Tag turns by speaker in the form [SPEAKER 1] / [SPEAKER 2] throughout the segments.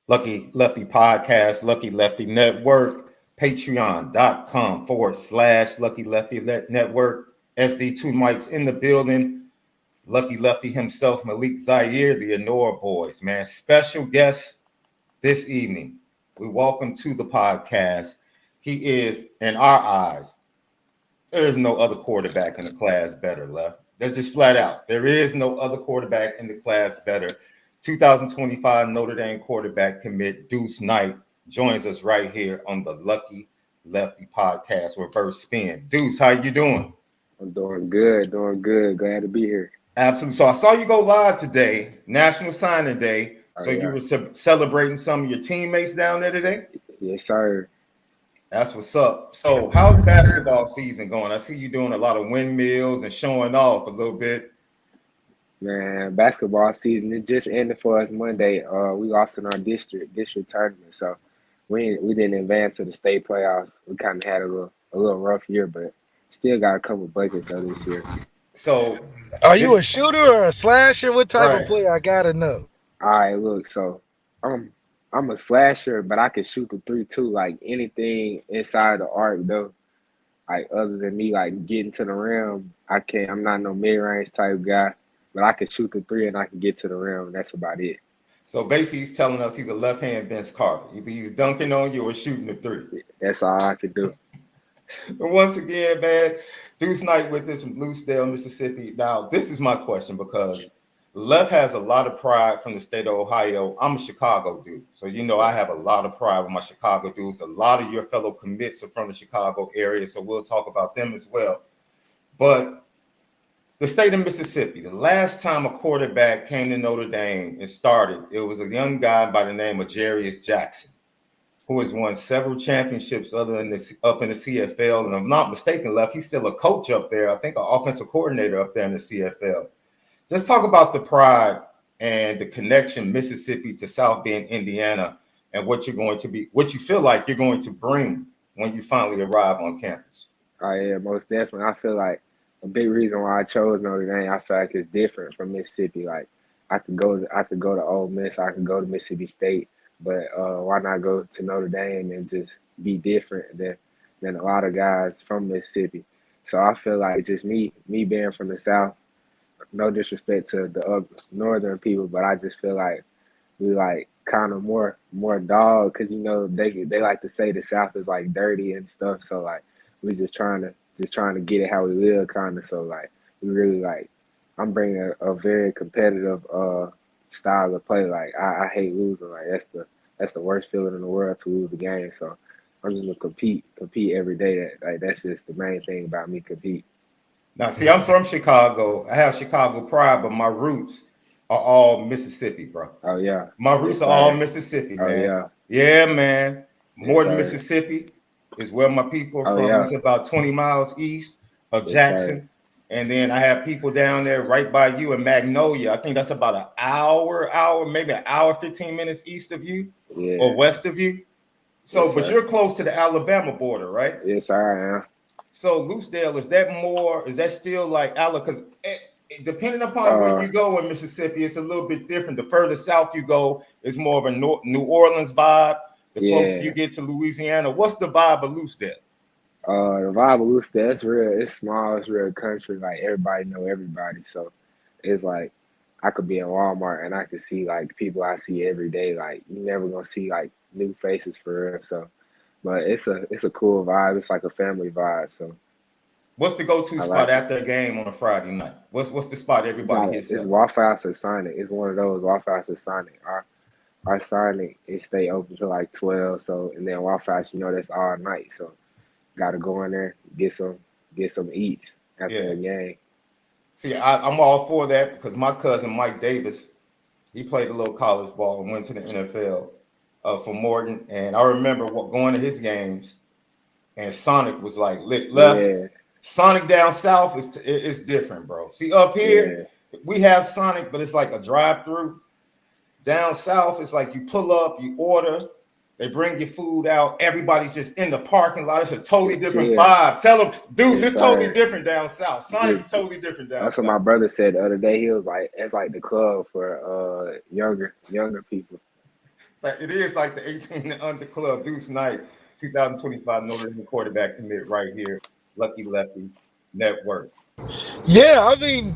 [SPEAKER 1] Lucky Lefty Podcast, Lucky Lefty Network, patreon.com/Lucky Lefty Network. SD2 mics in the building. Lucky Lefty himself, MALIK, ZAIRE, the Honora Boys, man. Special guest this evening. We welcome to the podcast. He is, in our eyes, there is no other quarterback in the class better, Left. That's just flat out. There is no other quarterback in the class better. 2025 Notre Dame quarterback commit Duce Knight joins us right here on the Lucky Lefty Podcast, Reverse Spin. Deuce, how you doing?
[SPEAKER 2] I'm doing good. Glad to be here.
[SPEAKER 1] Absolutely. So I saw you go live today, National Signing Day. So you were celebrating some of your teammates down there today?
[SPEAKER 2] Yes, sir.
[SPEAKER 1] That's what's up. So how's basketball season going? I see you doing a lot of windmills and showing off a little bit.
[SPEAKER 2] Man, basketball season, it just ended for us Monday. We lost in our district tournament, so we didn't advance to the state playoffs. We kind of had a little rough year, but still got a couple buckets though this year.
[SPEAKER 1] So
[SPEAKER 3] are you a shooter or a slasher? What type of player? I gotta know.
[SPEAKER 2] All right, look, so I'm a slasher, but I can shoot the three too. Like anything inside the arc though. Like other than me like getting to the rim, I can't. I'm not no mid-range type guy. But I can shoot the three and I can get to the rim. That's about it.
[SPEAKER 1] So basically, he's telling us he's a left-hand Vince Carter. Either he's dunking on you or shooting the three.
[SPEAKER 2] That's all I can do.
[SPEAKER 1] But once again, man, Duce Knight with us from Bluesdale, Mississippi. Now, this is my question because Left has a lot of pride from the state of Ohio. I'm a Chicago dude. So, you know, I have a lot of pride with my Chicago dudes. A lot of your fellow commits are from the Chicago area, so we'll talk about them as well. But the state of Mississippi, the last time a quarterback came to Notre Dame and started, it was a young guy by the name of Jarius Jackson, who has won several championships other than this up in the CFL. And if I'm not mistaken, Left, he's still a coach up there. I think an offensive coordinator up there in the CFL. Just talk about the pride and the connection Mississippi to South Bend, Indiana, and what you feel like you're going to bring when you finally arrive on campus.
[SPEAKER 2] Oh yeah, most definitely. I feel like a big reason why I chose Notre Dame, I feel like it's different from Mississippi. Like I could go to Ole Miss, I could go to Mississippi State, but why not go to Notre Dame and just be different than a lot of guys from Mississippi? So I feel like just me being from the South, no disrespect to the northern people, but I just feel like we like kind of more dog because you know they like to say the South is like dirty and stuff. So like we just trying to get it how we live, kind of. So like we really like I'm bringing a very competitive style of play. Like I hate losing. Like that's the worst feeling in the world to lose the game. So I'm just gonna compete every day. That's just the main thing about me, compete.
[SPEAKER 1] Now, see, I'm from Chicago. I have Chicago pride, but my roots are all Mississippi, bro.
[SPEAKER 2] Oh yeah,
[SPEAKER 1] my roots are all Mississippi, man.
[SPEAKER 2] Oh,
[SPEAKER 1] yeah, man. Morton, Mississippi is where my people are from. It's about 20 miles east of Jackson. And then I have people down there right by you in Magnolia. I think that's about an hour, maybe an hour, 15 minutes east of you or west of you. So, but you're close to the Alabama border, right?
[SPEAKER 2] Yes, I am.
[SPEAKER 1] So, Lucedale, is that still like Alabama? Because depending upon where you go in Mississippi, it's a little bit different. The further south you go, it's more of a New Orleans vibe. The closer you get to Louisiana, what's the vibe of Lucedale?
[SPEAKER 2] The vibe of Lucedale, it's real. It's small. It's real country. Like everybody know everybody. So it's like I could be in Walmart and I could see like people I see every day. Like you never gonna see like new faces for real. So, but it's a cool vibe. It's like a family vibe. So.
[SPEAKER 1] What's the go-to spot after a game on a Friday night? What's the spot everybody gets?
[SPEAKER 2] It's Waffle House or Sonic. It's one of those Waffle House or Sonic. Our Sonic it stay open till like 12. So and then Waffle House, you know, that's all night. So gotta go in there, get some eats after the game.
[SPEAKER 1] See, I'm all for that because my cousin Mike Davis, he played a little college ball and went to the NFL for Morton. And I remember going to his games, and Sonic was like lit left.
[SPEAKER 2] Yeah.
[SPEAKER 1] Sonic down south is different, bro. See, up here, we have Sonic, but it's like a drive-through. Down south, it's like you pull up, you order, they bring your food out. Everybody's just in the parking lot. It's a totally different vibe. Tell them, Deuce, it's totally different down south. Sonic's totally different down south.
[SPEAKER 2] That's what my brother said the other day. He was like, it's like the club for younger people.
[SPEAKER 1] It is like the 18 and under club. Duce Knight, 2025 Notre Dame quarterback commit right here. Lucky Lefty Network.
[SPEAKER 3] Yeah, I mean,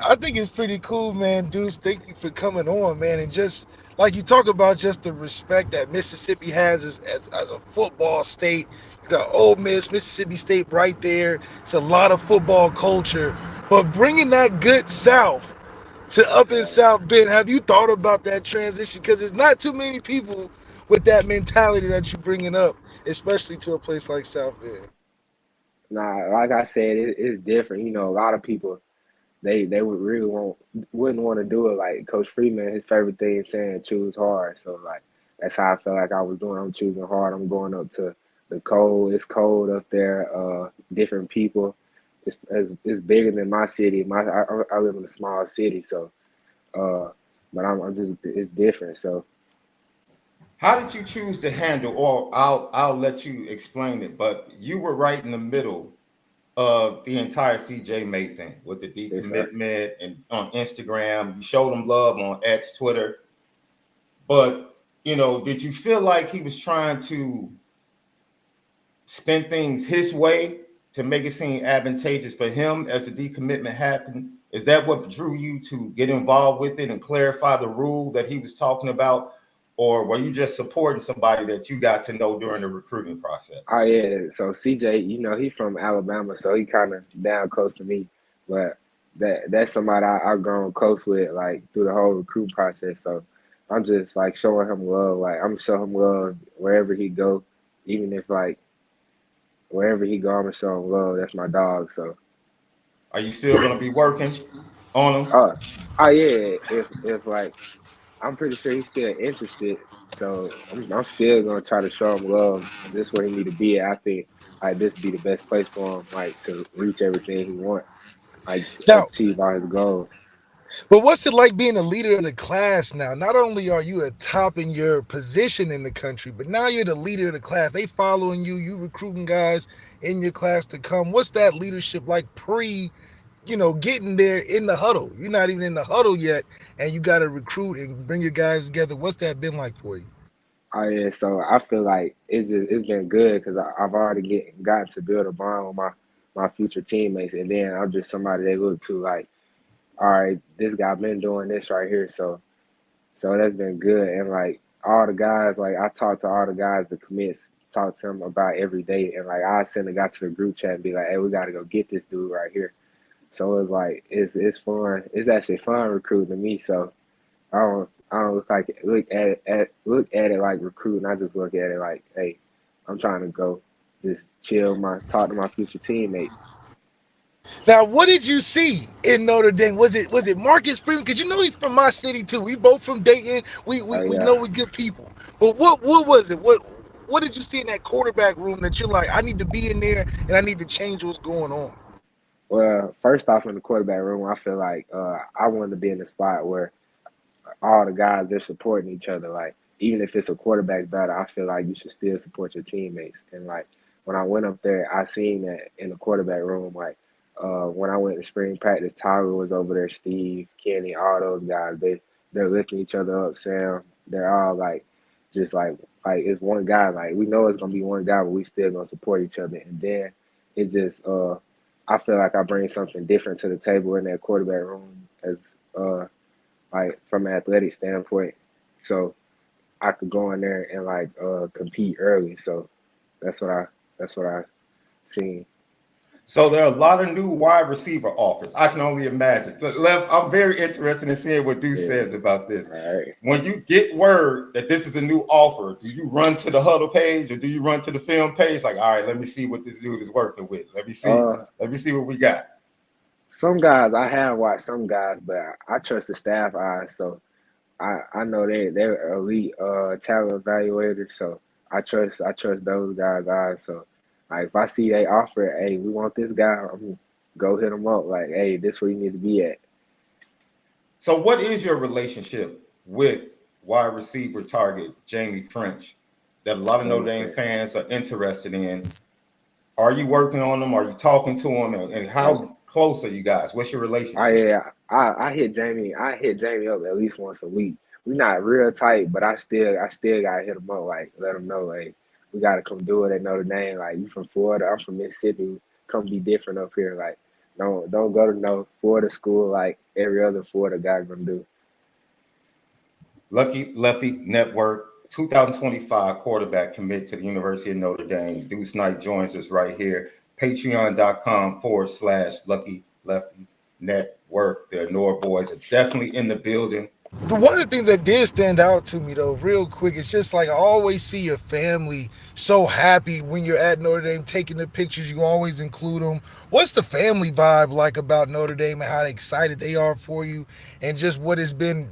[SPEAKER 3] I think it's pretty cool, man. Deuce, thank you for coming on, man. And just like you talk about, just the respect that Mississippi has as a football state. You got Ole Miss, Mississippi State right there. It's a lot of football culture. But bringing that good South to up in South Bend, have you thought about that transition? Because there's not too many people with that mentality that you're bringing up, especially to a place like South Bend.
[SPEAKER 2] Nah, like I said, it's different. You know, a lot of people they would really wouldn't want to do it. Like Coach Freeman, his favorite thing is saying choose hard. So like that's how I felt like I was doing. I'm choosing hard. I'm going up to the cold. It's cold up there. Different people. It's bigger than my city. I live in a small city, so but I'm just it's different. So
[SPEAKER 1] How did you choose to handle, or I'll let you explain it, but you were right in the middle of the entire CJ May thing with the decommitment and on Instagram. You showed him love on X, Twitter. But, you know, did you feel like he was trying to spin things his way to make it seem advantageous for him as the decommitment happened? Is that what drew you to get involved with it and clarify the rule that he was talking about? Or were you just supporting somebody that you got to know during the recruiting process?
[SPEAKER 2] oh yeah, so CJ, you know, he's from Alabama, so he kind of down close to me. But that's somebody I've grown close with like through the whole recruit process. So I'm just like showing him love. Like I'm showing him love wherever he go, even if like wherever he go, I'm gonna show him love. That's my dog. So
[SPEAKER 1] Are you still gonna be working on him?
[SPEAKER 2] oh yeah, if like I'm pretty sure he's still interested. So I'm still gonna try to show him love. This is where he need to be at. I think like this be the best place for him, like to reach everything he want, like
[SPEAKER 3] Now,
[SPEAKER 2] achieve all his goals.
[SPEAKER 3] but what's it like being a leader of the class now? Not only are you a top in your position in the country, but now you're the leader of the class. They following you, you recruiting guys in your class to come. What's that leadership like getting there in the huddle? You're not even in the huddle yet, and you got to recruit and bring your guys together. What's that been like for you?
[SPEAKER 2] Oh yeah, so I feel like it's been good because I've already gotten to build a bond with my future teammates, and then I'm just somebody they look to like, all right, this guy been doing this right here, so that's been good. And like all the guys, like I talk to all the guys, the commits, talk to them about every day, and like I send a guy to the group chat and be like, hey, we got to go get this dude right here. So it's like it's fun. It's actually fun recruiting to me. So I don't look at it like recruiting. I just look at it like, hey, I'm trying to go just talk to my future teammate.
[SPEAKER 3] Now, what did you see in Notre Dame? Was it Marcus Freeman? Because you know he's from my city too. We both from Dayton.
[SPEAKER 2] Oh
[SPEAKER 3] We
[SPEAKER 2] yeah.
[SPEAKER 3] know we're good people. But what was it? What did you see in that quarterback room that you're like, I need to be in there and I need to change what's going on?
[SPEAKER 2] Well, first off, in the quarterback room, I feel like I wanted to be in the spot where all the guys they're supporting each other. Like even if it's a quarterback battle, I feel like you should still support your teammates. And like when I went up there, I seen that in the quarterback room. Like when I went to spring practice, Tyler was over there, Steve, Kenny, all those guys. They're lifting each other up. Sam, they're all like just like it's one guy. Like we know it's gonna be one guy, but we still gonna support each other. And then it's just I feel like I bring something different to the table in that quarterback room as like from an athletic standpoint. So I could go in there and like compete early. So that's what I seen.
[SPEAKER 1] So there are a lot of new wide receiver offers. I can only imagine. But Lev, I'm very interested in seeing what Deuce
[SPEAKER 2] Yeah.
[SPEAKER 1] says about this.
[SPEAKER 2] All right.
[SPEAKER 1] When you get word that this is a new offer, do you run to the huddle page or do you run to the film page? Like, all right, let me see what this dude is working with. Let me see what we got.
[SPEAKER 2] Some guys I have watched some guys, but I trust the staff eyes. So I know they're elite talent evaluators. So I trust those guys' eyes. So like if I see they offer, hey, we want this guy, I'm gonna go hit them up. Like, hey, this where you need to be at.
[SPEAKER 1] So what is your relationship with wide receiver target Jamie French that a lot of Notre Dame fans are interested in? Are you working on them? Are you talking to him? And how close are you guys? What's your relationship?
[SPEAKER 2] I hit Jamie up at least once a week. we not real tight, but I still gotta hit him up, like let him know, like we gotta come do it at Notre Dame. Like you from Florida, I'm from Mississippi. Come be different up here. Like don't go to no Florida school like every other Florida guy gonna do.
[SPEAKER 1] Lucky Lefty Network 2025 quarterback commit to the University of Notre Dame. Duce Knight joins us right here. Patreon.com/Lucky Lefty Network. The Nor boys are definitely in the building.
[SPEAKER 3] One of the things that did stand out to me though, real quick, it's just like I always see your family so happy when you're at Notre Dame taking the pictures. You always include them. What's the family vibe like about Notre Dame and how excited they are for you, and just what the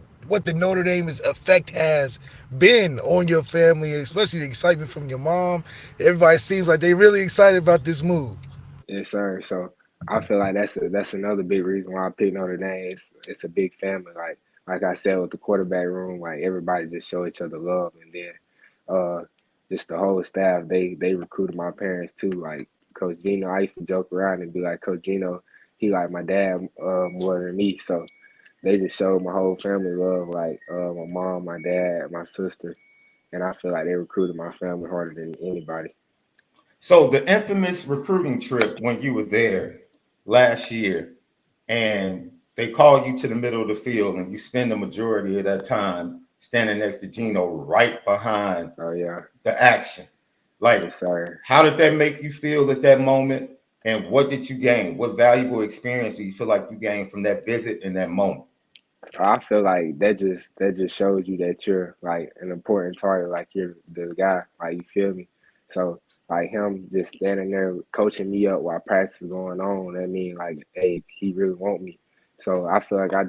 [SPEAKER 3] Notre Dame's effect has been on your family, especially the excitement from your mom. Everybody seems like they really excited about this move.
[SPEAKER 2] Yes, sir. So I feel like that's another big reason why I picked Notre Dame. It's a big family. Like I said with the quarterback room, like everybody just show each other love, and then uh just the whole staff they recruited my parents too. Like Coach GINO, I used to joke around and be like, Coach GINO, he like my dad more than me. So they just showed my whole family love, like my mom, my dad, my sister, and I feel like they recruited my family harder than anybody.
[SPEAKER 1] So the infamous recruiting trip when you were there last year, and they called you to the middle of the field, and you spend the majority of that time standing next to GINO, right behind
[SPEAKER 2] Oh yeah,
[SPEAKER 1] the action. Like,
[SPEAKER 2] yes sir.
[SPEAKER 1] how did that make you feel at that moment? And what did you gain? What valuable experience do you feel like you gained from that visit in that moment?
[SPEAKER 2] I feel like that just shows you that you're like an important target, like you're the guy, like you feel me. So like him just standing there coaching me up while practice is going on, that mean like, hey, he really want me. So I feel like I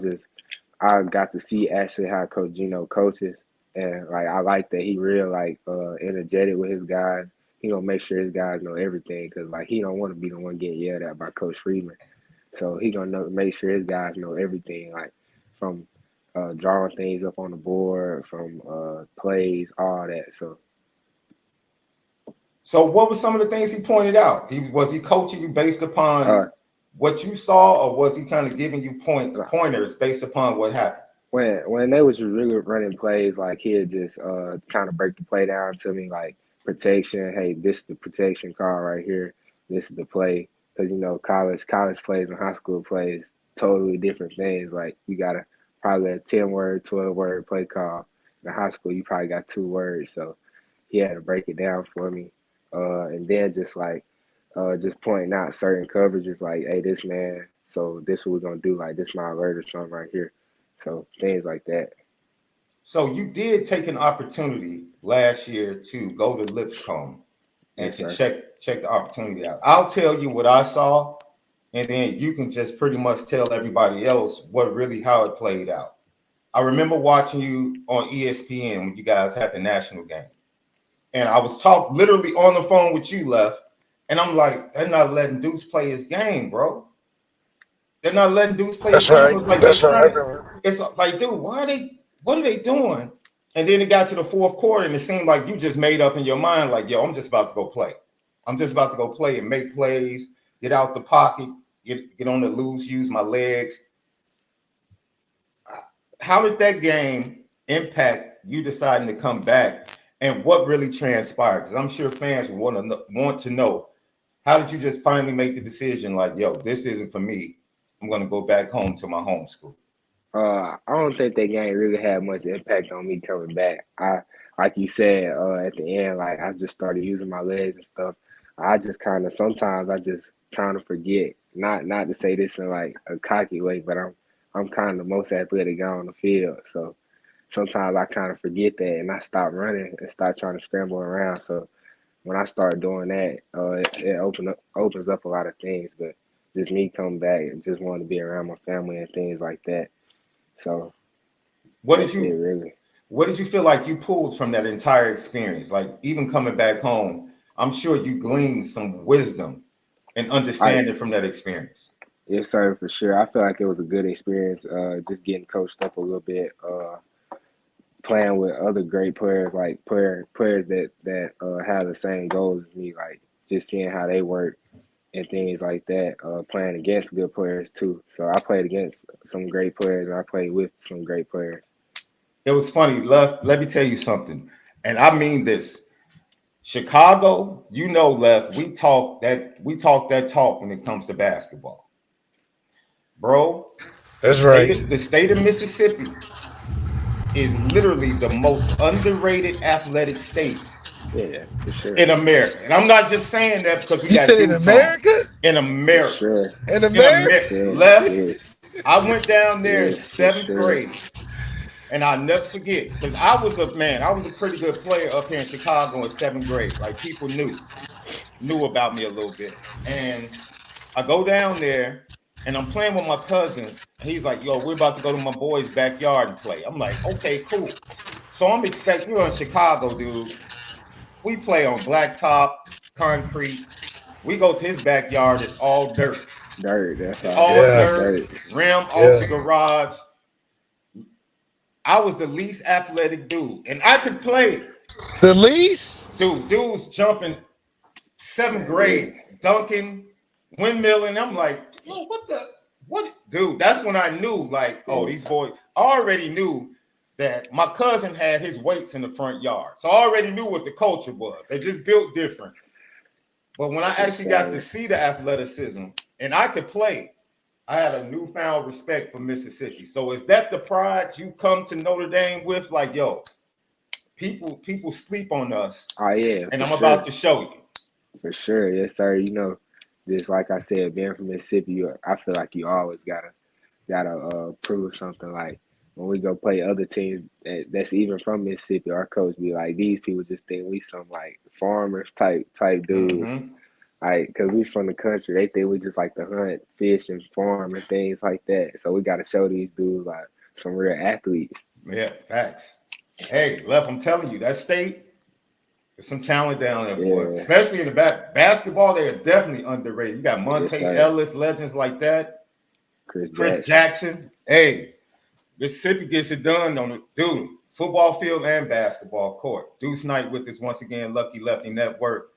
[SPEAKER 2] got to see actually how Coach GINO coaches, and like I like that he real like energetic with his guys. He gonna make sure his guys know everything because like he don't want to be the one getting yelled at by Coach Freeman. So he gonna make sure his guys know everything, like from drawing things up on the board, from plays, all that.
[SPEAKER 1] So what were some of the things he pointed out? Was he coaching you based
[SPEAKER 2] Uh,
[SPEAKER 1] upon what you saw, or was he kind of giving you
[SPEAKER 2] like,
[SPEAKER 1] pointers based upon what happened?
[SPEAKER 2] when they was really running plays, like he'd just trying to break the play down to me, like protection. Hey, this is the protection call right here. This is the play because you know college plays and high school plays totally different things. Like you got probably a 10-word, 12-word play call. In high school, you probably got 2 words. So he had to break it down for me, and then just pointing out certain coverages, like, hey, this man. So this what we're gonna do. Like this my alert or something right here. So things like that.
[SPEAKER 1] So you did take an opportunity last year to go to Lipscomb and
[SPEAKER 2] Yes,
[SPEAKER 1] to
[SPEAKER 2] sir.
[SPEAKER 1] check the opportunity out. I'll tell you what I saw, and then you can just pretty much tell everybody else how it played out. I remember watching you on ESPN when you guys had the national game, and I was literally on the phone with you, Left, and I'm like, they're not letting Deuce play his game, bro. They're not letting Deuce play his
[SPEAKER 3] That's
[SPEAKER 1] game. I
[SPEAKER 3] right.
[SPEAKER 1] was like, they're
[SPEAKER 3] That's right.
[SPEAKER 1] trying to. It's like, dude, what are they doing? And then it got to the fourth quarter, and it seemed like you just made up in your mind, like, yo, I'm just about to go play. I'm just about to go play and make plays, get out the pocket, get on the loose, use my legs. How did that game impact you deciding to come back, and what really transpired? Because I'm sure fans want to know, how did you just finally make the decision, like, yo, this isn't for me. I'm going to go back home to my home school.
[SPEAKER 2] I don't think that game really had much impact on me coming back. Like you said, at the end, like I just started using my legs and stuff. I just kind of sometimes I just kind of forget. Not to say this in like a cocky way, but I'm kind of the most athletic guy on the field. So sometimes I kind of forget that and I stop running and start trying to scramble around. So when I start doing that, it opens up a lot of things. But just me coming back and just wanting to be around my family and things like that. So
[SPEAKER 1] What did
[SPEAKER 2] that's it,
[SPEAKER 1] you
[SPEAKER 2] really.
[SPEAKER 1] what did you feel like you pulled from that entire experience? Like, even coming back home, I'm sure you gleaned some wisdom and
[SPEAKER 2] I
[SPEAKER 1] understanding from that experience.
[SPEAKER 2] Yes, sir, for sure. I feel like it was a good experience. Just getting coached up a little bit. Playing with other great players, like players that have the same goals as me. Like just seeing how they work and things like that. Playing against good players too. So I played against some great players, and I played with some great players.
[SPEAKER 1] It was funny. Let me tell you something, and I mean this. Chicago, you know, Left, we talk that talk when it comes to basketball. Bro, the
[SPEAKER 3] That's
[SPEAKER 1] state
[SPEAKER 3] right.
[SPEAKER 1] of, the state of Mississippi is literally the most underrated athletic state
[SPEAKER 2] Yeah, for sure.
[SPEAKER 1] in America. And I'm not just saying that because we
[SPEAKER 3] You
[SPEAKER 1] got
[SPEAKER 3] said in
[SPEAKER 1] Deuce on.
[SPEAKER 3] America?
[SPEAKER 1] In
[SPEAKER 2] For
[SPEAKER 1] America.
[SPEAKER 2] sure.
[SPEAKER 3] In
[SPEAKER 1] In
[SPEAKER 2] For
[SPEAKER 3] America?
[SPEAKER 1] America.
[SPEAKER 2] sure.
[SPEAKER 1] Left,
[SPEAKER 2] Yes.
[SPEAKER 1] I went down there in
[SPEAKER 2] Yes, for
[SPEAKER 1] seventh
[SPEAKER 2] sure.
[SPEAKER 1] grade. And I'll never forget, because I was a pretty good player up here in Chicago in seventh grade. Like people knew about me a little bit. And I go down there and I'm playing with my cousin. He's like, yo, we're about to go to my boy's backyard and play. I'm like, okay, cool. So I'm expecting, in Chicago, dude. We play on blacktop, concrete. We go to his backyard, it's all dirt.
[SPEAKER 2] Dirt. That's
[SPEAKER 1] It's
[SPEAKER 2] all.
[SPEAKER 1] all
[SPEAKER 2] That's
[SPEAKER 3] Yeah,
[SPEAKER 2] all
[SPEAKER 1] dirt,
[SPEAKER 2] dirt.
[SPEAKER 1] rim off the
[SPEAKER 3] yeah.
[SPEAKER 1] garage. I was the least athletic dude, and I could play.
[SPEAKER 3] The least?
[SPEAKER 1] Dude's jumping seventh grade,
[SPEAKER 2] Yes.
[SPEAKER 1] dunking, windmilling. I'm like, yo, what? Dude, that's when I knew, like, oh, these
[SPEAKER 2] Yes.
[SPEAKER 1] boys. I already knew that my cousin had his weights in the front yard. So I already knew what the culture was. They just built different. But when I
[SPEAKER 2] Yes,
[SPEAKER 1] actually got to
[SPEAKER 2] sir.
[SPEAKER 1] see the athleticism and I could play, I had a newfound respect for Mississippi. So is that the pride you come to Notre Dame with? Like, yo, people sleep on us,
[SPEAKER 2] Oh yeah,
[SPEAKER 1] and
[SPEAKER 2] for
[SPEAKER 1] I'm about
[SPEAKER 2] sure.
[SPEAKER 1] to show you.
[SPEAKER 2] For sure. Yes, sir. Just like I said, being from Mississippi, I feel like you always gotta prove something. Like when we go play other teams that's even from Mississippi, our coach be like, these people just think we some like farmers type dudes.
[SPEAKER 1] Mm-hmm.
[SPEAKER 2] Like, cause we from the country, they think we just like to hunt, fish, and farm and things like that. So we gotta show these dudes like some real athletes.
[SPEAKER 1] Yeah, facts. Hey, Left, I'm telling you, that state, there's some talent down there, boy.
[SPEAKER 2] Yeah.
[SPEAKER 1] Especially in the basketball, they are definitely underrated. You got
[SPEAKER 2] Yes,
[SPEAKER 1] Monte
[SPEAKER 2] sir.
[SPEAKER 1] Ellis, legends like that.
[SPEAKER 2] Chris
[SPEAKER 1] Chris
[SPEAKER 2] Jackson.
[SPEAKER 1] Jackson. Hey, Mississippi gets it done on the dude, football field and basketball court. Duce Knight with us once again, Lucky Lefty Network.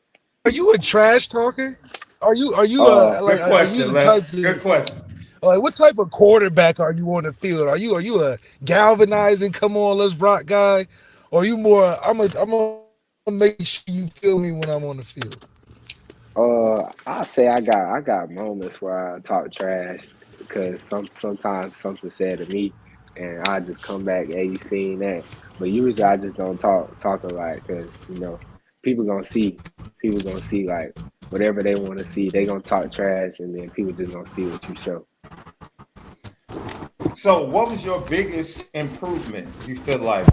[SPEAKER 3] Are you a trash talker? Are you
[SPEAKER 2] Uh,
[SPEAKER 3] like
[SPEAKER 1] Good
[SPEAKER 3] are you
[SPEAKER 1] question,
[SPEAKER 3] the type
[SPEAKER 1] Left.
[SPEAKER 3] to
[SPEAKER 1] Good question.
[SPEAKER 3] like what type of quarterback are you on the field? Are you a galvanizing come on let's rock guy? Or are you more I'm gonna make sure you feel me when I'm on the field?
[SPEAKER 2] I say I got moments where I talk trash because sometimes something said to me, and I just come back, hey, you seen that? But usually I just don't talk a lot because people gonna see like whatever they want to see. They gonna talk trash, and then people just gonna see what you show.
[SPEAKER 1] So, what was your biggest improvement you feel like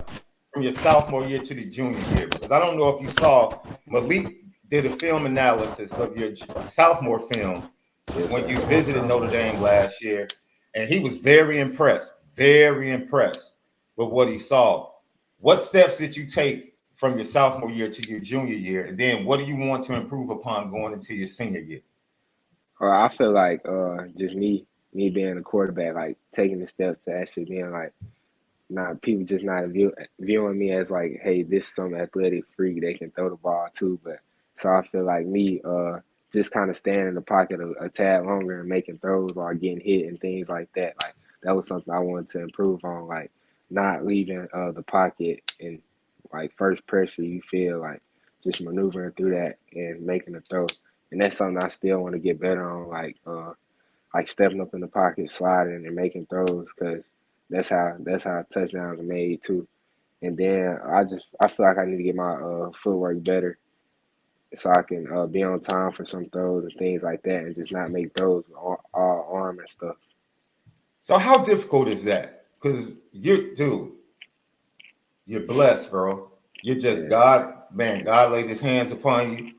[SPEAKER 1] from your sophomore year to the junior year? Because I don't know if you saw MALIK did a film analysis of your sophomore film
[SPEAKER 2] Yes,
[SPEAKER 1] when
[SPEAKER 2] sir.
[SPEAKER 1] you visited Notre Dame last year, and he was very impressed with what he saw. What steps did you take from your sophomore year to your junior year, and then what do you want to improve upon going into your senior year?
[SPEAKER 2] I feel like just me being a quarterback, like taking the steps to actually being like not people just not viewing me as like, hey, this is some athletic freak they can throw the ball too. But so I feel like me just kind of staying in the pocket a tad longer and making throws or getting hit and things like that. Like that was something I wanted to improve on. Like not leaving the pocket and like first pressure, you feel like just maneuvering through that and making a throw. And that's something I still want to get better on. Like stepping up in the pocket, sliding, and making throws because that's how touchdowns are made too. And then I feel like I need to get my footwork better so I can be on time for some throws and things like that, and just not make throws with all arm and stuff.
[SPEAKER 1] So, how difficult is that? Because you're blessed, bro. You're just
[SPEAKER 2] Yeah,
[SPEAKER 1] God, man. God laid his hands upon you.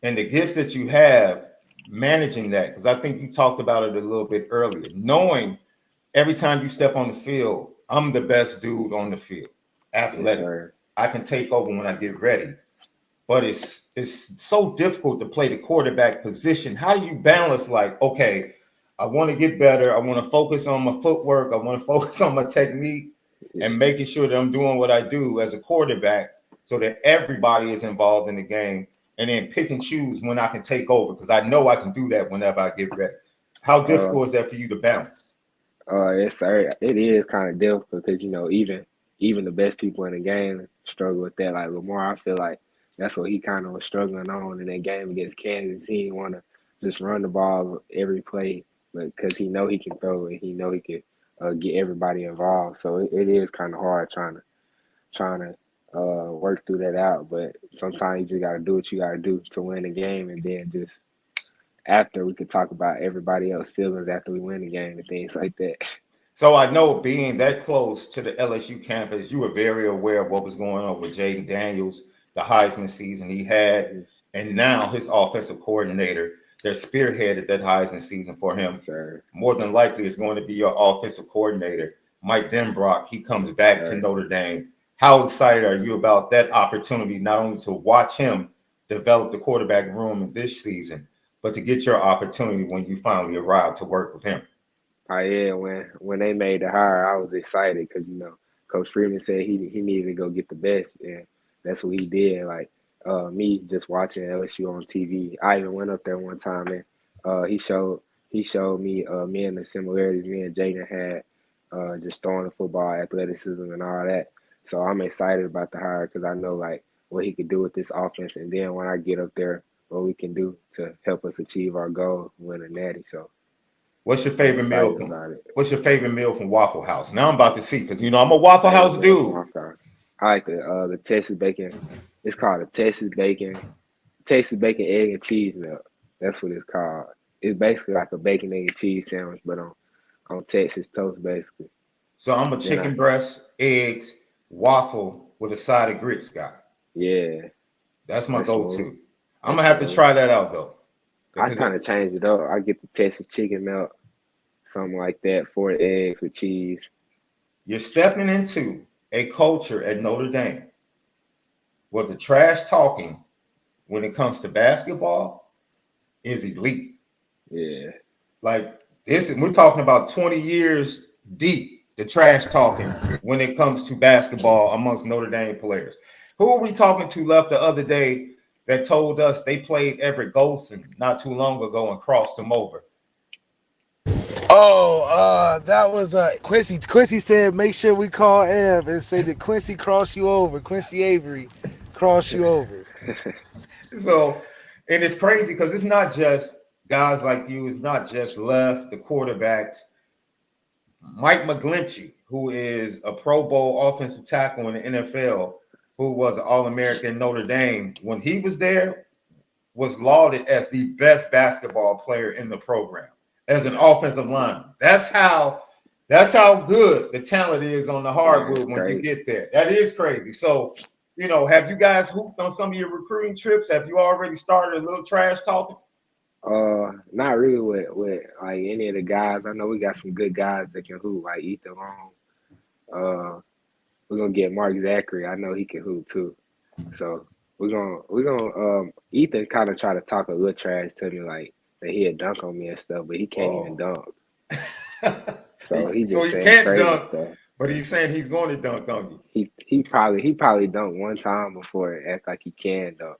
[SPEAKER 1] And the gifts that you have managing that, because I think you talked about it a little bit earlier, knowing every time you step on the field, I'm the best dude on the field,
[SPEAKER 2] yes,
[SPEAKER 1] athletically.
[SPEAKER 2] sir.
[SPEAKER 1] I can take over when I get ready. But it's so difficult to play the quarterback position. How do you balance like, okay, I want to get better. I want to focus on my footwork. I want to focus on my technique and making sure that I'm doing what I do as a quarterback so that everybody is involved in the game and then pick and choose when I can take over because I know I can do that whenever I get ready. How
[SPEAKER 2] Uh,
[SPEAKER 1] difficult is that for you to balance?
[SPEAKER 2] yes, sir. It is kind of difficult because even even the best people in the game struggle with that. Like Lamar, I feel like that's what he kind of was struggling on in that game against Kansas. He didn't want to just run the ball every play, but because he know he can throw and he know he can get everybody involved. So it is kind of hard trying to work through that out. But sometimes you just got to do what you got to do to win the game, and then just after we could talk about everybody else's feelings after we win the game and things like that.
[SPEAKER 1] So I know being that close to the LSU campus, you were very aware of what was going on with Jaden Daniels, the Heisman season he had, and now his offensive coordinator that spearheaded that Heisman season for him.
[SPEAKER 2] Sir.
[SPEAKER 1] More than likely is going to be your offensive coordinator, Mike DENBROCK. He comes back to Notre Dame. How excited are you about that opportunity, not only to watch him develop the quarterback room this season, but to get your opportunity when you finally arrive to work with him?
[SPEAKER 2] Oh yeah, when they made the hire, I was excited because Coach Freeman said he needed to go get the best, and that's what he did. Like me just watching LSU on TV, I even went up there one time and he showed me me and the similarities me and Jaden had, just throwing the football, athleticism, and all that. So I'm excited about the hire because I know like what he could do with this offense, and then when I get up there, what we can do to help us achieve our goal, win a natty. So.
[SPEAKER 1] What's your favorite meal from Waffle House? Now I'm about to see because I'm a Waffle House dude.
[SPEAKER 2] Waffle House. I like the Texas bacon. It's called a Texas bacon, egg and cheese milk. That's what it's called. It's basically like a bacon, egg, and cheese sandwich, but on Texas toast, basically.
[SPEAKER 1] So I'm a chicken breast, eggs, waffle with a side of grits guy.
[SPEAKER 2] Yeah,
[SPEAKER 1] that's my go-to. I'm gonna have to try that out though.
[SPEAKER 2] I kind of changed it up. I get the Texas chicken milk, something like that, 4 eggs with cheese.
[SPEAKER 1] You're stepping into a culture at Notre Dame where the trash talking when it comes to basketball is elite.
[SPEAKER 2] Yeah.
[SPEAKER 1] Like this, we're talking about 20 years deep, the trash talking when it comes to basketball amongst Notre Dame players. Who are we talking to left the other day that told us they played Everett Golson not too long ago and crossed him over?
[SPEAKER 3] Oh, that was Quincy. Quincy said, make sure we call Ev and say that Quincy crossed you over. Quincy Avery crossed you over.
[SPEAKER 1] So, and it's crazy because it's not just guys like you. It's not just left, the quarterbacks. Mike McGlinchey, who is a Pro Bowl offensive tackle in the NFL, who was an All-American Notre Dame, when he was there, was lauded as the best basketball player in the program as an offensive lineman. That's how good the talent is on the hardwood when you get there. That is crazy. So, have you guys hooped on some of your recruiting trips? Have you already started a little trash talking?
[SPEAKER 2] Not really with like any of the guys. I know we got some good guys that can hoop, like Ethan Long. We're gonna get Mark Zachary. I know he can hoop too. So we're gonna Ethan kind of try to talk a little trash to me, like that he'll dunk on me and stuff, but he can't even dunk. So he can't dunk stuff.
[SPEAKER 1] But he's saying he's going to dunk on
[SPEAKER 2] you. He probably dunked one time before and act like he can dunk.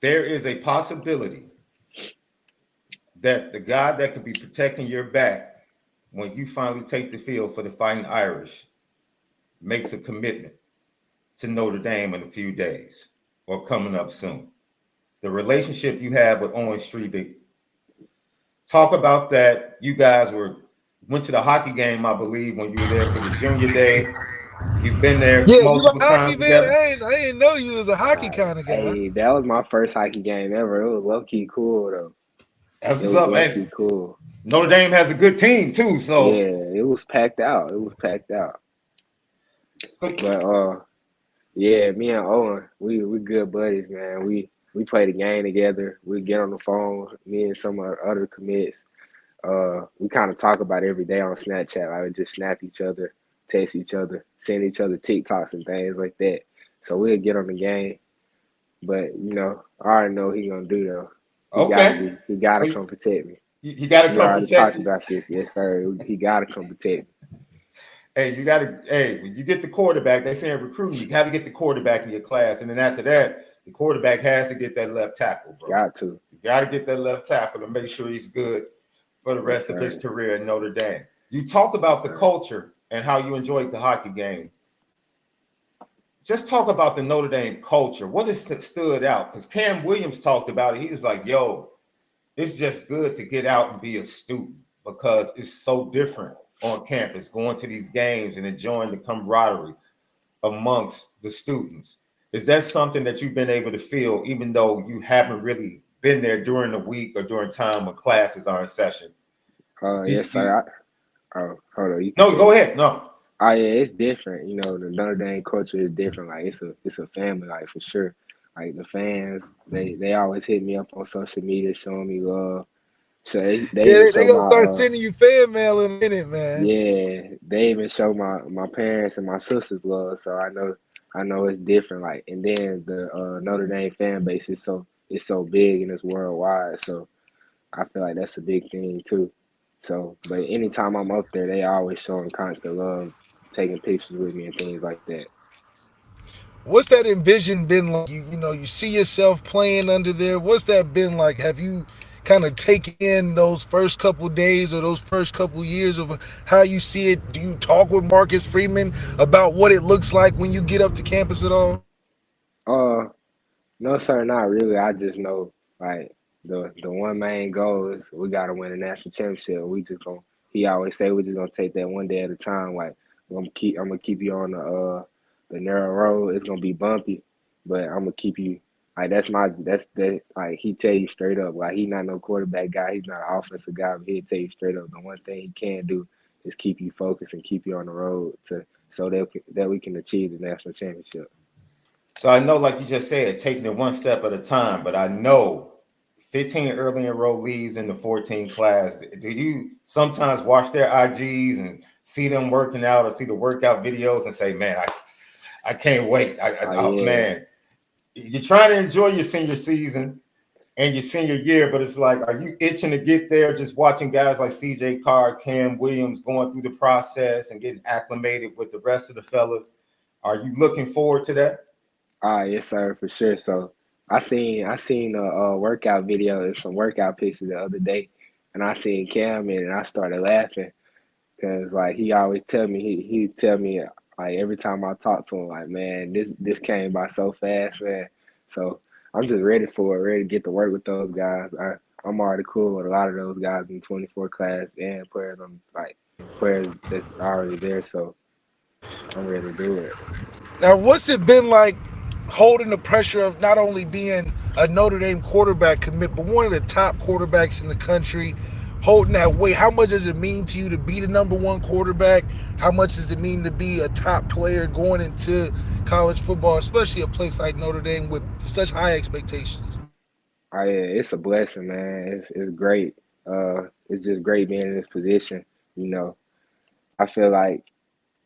[SPEAKER 1] There is a possibility that the guy that could be protecting your back when you finally take the field for the Fighting Irish makes a commitment to Notre Dame in a few days or coming up soon. The relationship you have with Owen Streebig, talk about that. You guys went to the hockey game, I believe, when you were there for the junior day. You've been there multiple times together.
[SPEAKER 3] I didn't know you was a hockey kind of guy.
[SPEAKER 2] Hey, that was my first hockey game ever. It was low-key cool, though.
[SPEAKER 1] That's what's up, man.
[SPEAKER 2] Cool.
[SPEAKER 1] Notre Dame has a good team, too. So
[SPEAKER 2] yeah, it was packed out. But, yeah, me and Owen, we good buddies, man. We play the game together. We get on the phone, me and some of our other commits. We kind of talk about it every day on Snapchat. Like we just snap each other, text each other, send each other TikToks and things like that. So we'll get on the game. But, I already know what he's going to do, though. He got to come protect me.
[SPEAKER 1] He got to come protect you.
[SPEAKER 2] We already talked about this. Yes, sir. He got to come protect me.
[SPEAKER 1] When you get the quarterback, they say in recruiting, you got to get the quarterback in your class. And then after that, the quarterback has to get that left tackle, bro. You got to get that left tackle to make sure he's good for the rest of his career in Notre Dame. You talk about the culture and how you enjoyed the hockey game. Just talk about the Notre Dame culture. What has stood out? Because Cam Williams talked about it. He was like, yo, it's just good to get out and be a student because it's so different on campus, going to these games and enjoying the camaraderie amongst the students. Is that something that you've been able to feel, even though you haven't really been there during the week or during time when classes are in session?
[SPEAKER 2] Yes, sir. Oh, hold on.
[SPEAKER 1] No, go ahead. No.
[SPEAKER 2] Oh yeah, it's different. You know, the Notre Dame culture is different. Like it's a family, like for sure. Like the fans, they always hit me up on social media, showing me love. So they even
[SPEAKER 3] They
[SPEAKER 2] show
[SPEAKER 3] gonna start
[SPEAKER 2] my
[SPEAKER 3] sending you fan mail in a minute, man.
[SPEAKER 2] yeah, they even show my parents and my sisters love. So I know it's different. Like, and then the Notre Dame fan base is so big and it's worldwide. So I feel like that's a big thing too. So, but anytime I'm up there, they always showing constant love, taking pictures with me and things like that.
[SPEAKER 3] What's that envision been like? You know, you see yourself playing under there. What's that been like? Have you kind of taken in those first couple days or those first couple years of how you see it? Do you talk with Marcus Freeman about what it looks like when you get up to campus at all?
[SPEAKER 2] Uh, no, sir, not really. I just know like the one main goal is we gotta win a national championship. We just gonna. He always say we just gonna take that one day at a time. Like I'm gonna keep you on the narrow road. It's gonna be bumpy, but I'm gonna keep you. Like that's that. Like he tell you straight up. Like he not no quarterback guy. He's not an offensive guy. But he'll tell you straight up. The one thing he can do is keep you focused and keep you on the road to so that we can achieve the national championship.
[SPEAKER 1] So I know, like you just said, taking it one step at a time, but I know 15 early enrollees in the 14 class. Do you sometimes watch their IGs and see them working out or see the workout videos and say, man, I can't wait.
[SPEAKER 2] Yeah.
[SPEAKER 1] Man, you're trying to enjoy your senior season and your senior year, but it's like, are you itching to get there just watching guys like CJ Carr, Cam Williams going through the process and getting acclimated with the rest of the fellas? Are you looking forward to that?
[SPEAKER 2] Yes, sir, for sure. So I seen a workout video and some workout pictures the other day, and I seen Cam in, and I started laughing because like he always tell me he tell me like every time I talk to him like man this came by so fast, man. So I'm just ready for it, ready to get to work with those guys. I'm already cool with a lot of those guys in 24 class and players that's already there. So I'm ready to do it.
[SPEAKER 3] Now, what's it been like holding the pressure of not only being a Notre Dame quarterback commit, but one of the top quarterbacks in the country, holding that weight? How much does it mean to you to be the #1 quarterback? How much does it mean to be a top player going into college football, especially a place like Notre Dame with such high expectations?
[SPEAKER 2] Oh yeah, it's a blessing, man. It's great. It's just great being in this position. You know, I feel like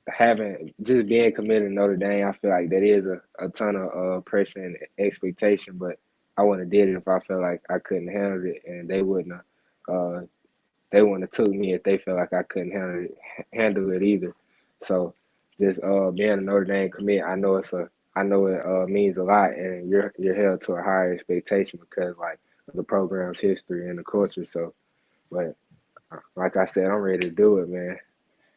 [SPEAKER 2] having just being committed to Notre Dame, I feel like that is a ton of pressure and expectation. But I wouldn't have did it if I felt like I couldn't handle it, and uh, they wouldn't have took me if they felt like I couldn't handle it either. So just being a Notre Dame commit, I know it means a lot, and you're held to a higher expectation because like of the program's history and the culture. So, but like I said, I'm ready to do it, man.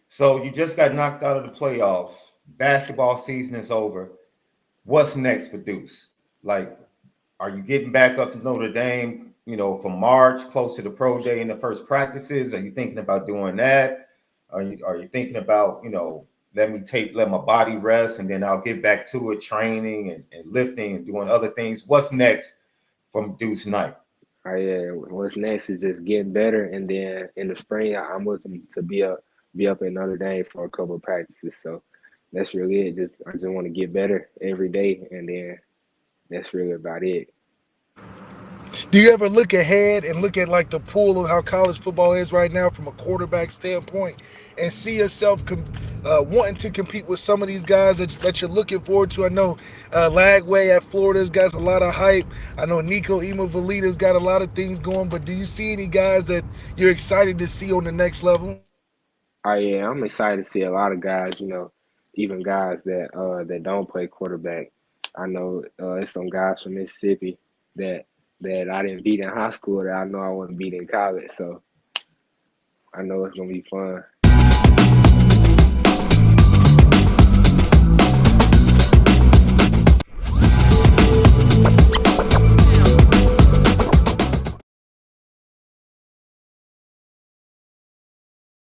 [SPEAKER 1] So you just got knocked out of the playoffs. Basketball season is over. What's next for Deuce? Like, are you getting back up to Notre Dame, for March, close to the pro day in the first practices? Are you thinking about doing that? Are you thinking about, let my body rest and then I'll get back to it, training and lifting and doing other things? What's next from Duce Knight?
[SPEAKER 2] Yeah, what's next is just getting better, and then in the spring, I'm looking to be up in Notre Dame for a couple of practices. So that's really it. I just want to get better every day, and then that's really about it.
[SPEAKER 3] Do you ever look ahead and look at like the pool of how college football is right now from a quarterback standpoint and see yourself wanting to compete with some of these guys that you're looking forward to? I know Lagway at Florida's got a lot of hype. I know Nico Imovalida's got a lot of things going, but do you see any guys that you're excited to see on the next level?
[SPEAKER 2] Yeah, I'm excited to see a lot of guys, even guys that don't play quarterback. I know it's some guys from Mississippi that I didn't beat in high school that I know I wouldn't beat in college. So I know it's gonna be fun.